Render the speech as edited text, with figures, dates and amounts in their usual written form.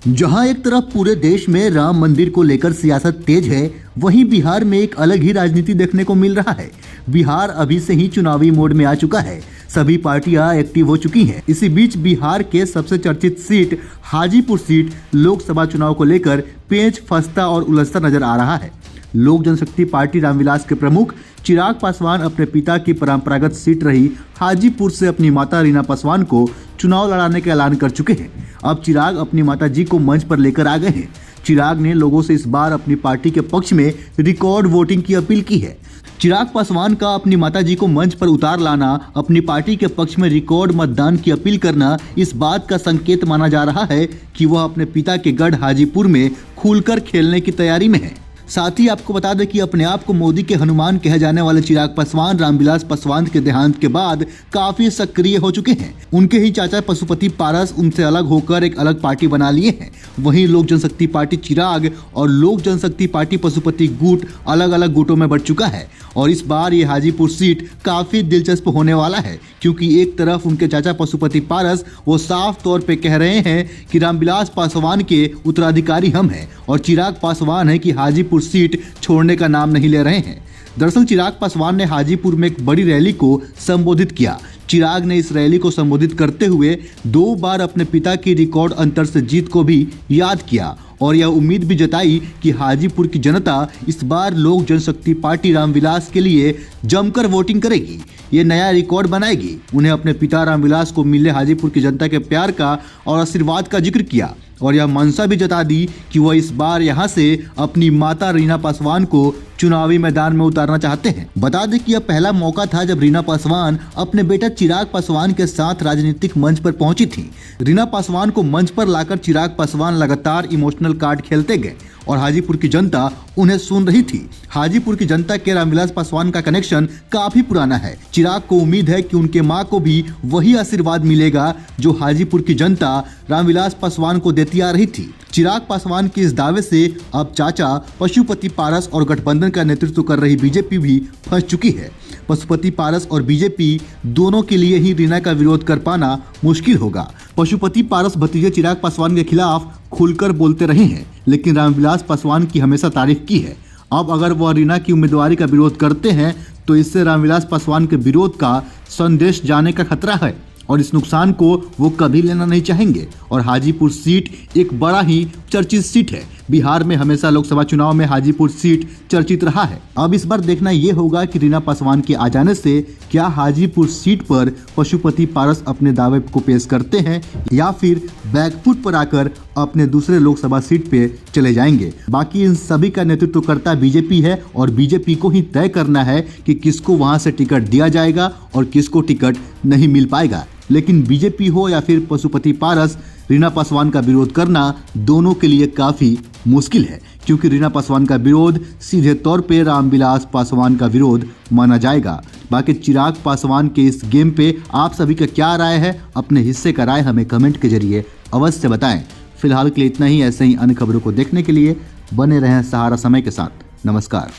जहां एक तरफ पूरे देश में राम मंदिर को लेकर सियासत तेज है, वहीं बिहार में एक अलग ही राजनीति देखने को मिल रहा है। बिहार अभी से ही चुनावी मोड में आ चुका है। सभी पार्टियां एक्टिव हो चुकी हैं। इसी बीच बिहार के सबसे चर्चित सीट हाजीपुर सीट लोकसभा चुनाव को लेकर पेच फंसता और उलझता नजर आ रहा है। लोक जनशक्ति पार्टी रामविलास के प्रमुख चिराग पासवान अपने पिता की परंपरागत सीट रही हाजीपुर से अपनी माता रीना पासवान को चुनाव लड़ाने का ऐलान कर चुके हैं। अब चिराग अपनी माता जी को मंच पर लेकर आ गए हैं। चिराग ने लोगों से इस बार अपनी पार्टी के पक्ष में रिकॉर्ड वोटिंग की अपील की है। चिराग पासवान का अपनी माताजी को मंच पर उतार लाना, अपनी पार्टी के पक्ष में रिकॉर्ड मतदान की अपील करना इस बात का संकेत माना जा रहा है कि वह अपने पिता के गढ़ हाजीपुर में खुलकर खेलने की तैयारी में है। साथ ही आपको बता दें कि अपने आप को मोदी के हनुमान कहे जाने वाले चिराग पासवान रामविलास पासवान के देहांत के बाद काफी सक्रिय हो चुके हैं। उनके ही चाचा पशुपति पारस उनसे अलग होकर एक अलग पार्टी बना लिए हैं। वहीं लोक जनशक्ति पार्टी चिराग और लोक जनशक्ति पार्टी पशुपति गुट अलग अलग गुटों में बढ़ चुका है। और इस बार ये हाजीपुर सीट काफी दिलचस्प होने वाला है, क्योंकि एक तरफ उनके चाचा पशुपति पारस वो साफ तौर पे कह रहे हैं कि रामविलास पासवान के उत्तराधिकारी हम हैं, और चिराग पासवान है कि हाजीपुर सीट छोड़ने का नाम नहीं ले रहे हैं। दरअसल चिराग पासवान ने हाजीपुर में एक बड़ी रैली को संबोधित किया। चिराग ने इस रैली को संबोधित करते हुए 2 बार अपने पिता की रिकॉर्ड अंतर से जीत को भी याद किया और यह उम्मीद भी जताई कि हाजीपुर की जनता इस बार लोक जनशक्ति पार्टी रामविलास के लिए जमकर वोटिंग करेगी। ये नया रिकॉर्ड बनाएगी। उन्हें अपने पिता रामविलास को मिले हाजीपुर की जनता के प्यार का और आशीर्वाद का जिक्र किया और यह मंशा भी जता दी कि वह इस बार यहां से अपनी माता रीना पासवान को चुनावी मैदान में उतारना चाहते हैं। बता दें कि यह पहला मौका था जब रीना पासवान अपने बेटा चिराग पासवान के साथ राजनीतिक मंच पर पहुंची थी। रीना पासवान को मंच पर लाकर चिराग पासवान लगातार इमोशनल कार्ड खेलते गए और हाजीपुर की जनता उन्हें सुन रही थी। हाजीपुर की जनता के रामविलास पासवान का कनेक्शन काफी पुराना है। चिराग को उम्मीद है कि उनके मां को भी वही आशीर्वाद मिलेगा जो हाजीपुर की जनता रामविलास पासवान को देती आ रही थी। चिराग पासवान के इस दावे से अब चाचा पशुपति पारस और गठबंधन का नेतृत्व कर रही बीजेपी भी फंस चुकी है। पशुपति पारस और बीजेपी दोनों के लिए ही रीना का विरोध कर पाना मुश्किल होगा। पशुपति पारस भतीजे चिराग पासवान के खिलाफ खुलकर बोलते रहे हैं, लेकिन रामविलास पासवान की हमेशा तारीफ की है। अब अगर वह रीना की उम्मीदवारी का विरोध करते हैं तो इससे रामविलास पासवान के विरोध का संदेश जाने का खतरा है और इस नुकसान को वो कभी लेना नहीं चाहेंगे। और हाजीपुर सीट एक बड़ा ही चर्चित सीट है। बिहार में हमेशा लोकसभा चुनाव में हाजीपुर सीट चर्चित रहा है। अब इस बार देखना ये होगा कि रीना पासवान के आ जाने से क्या हाजीपुर सीट पर पशुपति पारस अपने दावे को पेश करते हैं या फिर बैकफुट पर आकर अपने दूसरे लोकसभा सीट पे चले जाएंगे। बाकी इन सभी का नेतृत्व करता बीजेपी है और बीजेपी को ही तय करना है कि किसको वहां से टिकट दिया जाएगा और किसको टिकट नहीं मिल पाएगा। लेकिन बीजेपी हो या फिर पशुपति पारस, रीना पासवान का विरोध करना दोनों के लिए काफी मुश्किल है, क्योंकि रीना पासवान का विरोध सीधे तौर पे रामविलास पासवान का विरोध माना जाएगा। बाकी चिराग पासवान के इस गेम पे आप सभी का क्या राय है? अपने हिस्से का राय हमें कमेंट के जरिए अवश्य बताएं। फिलहाल के लिए इतना ही। ऐसे ही अन्य खबरों को देखने के लिए बने रहें सहारा समय के साथ। नमस्कार।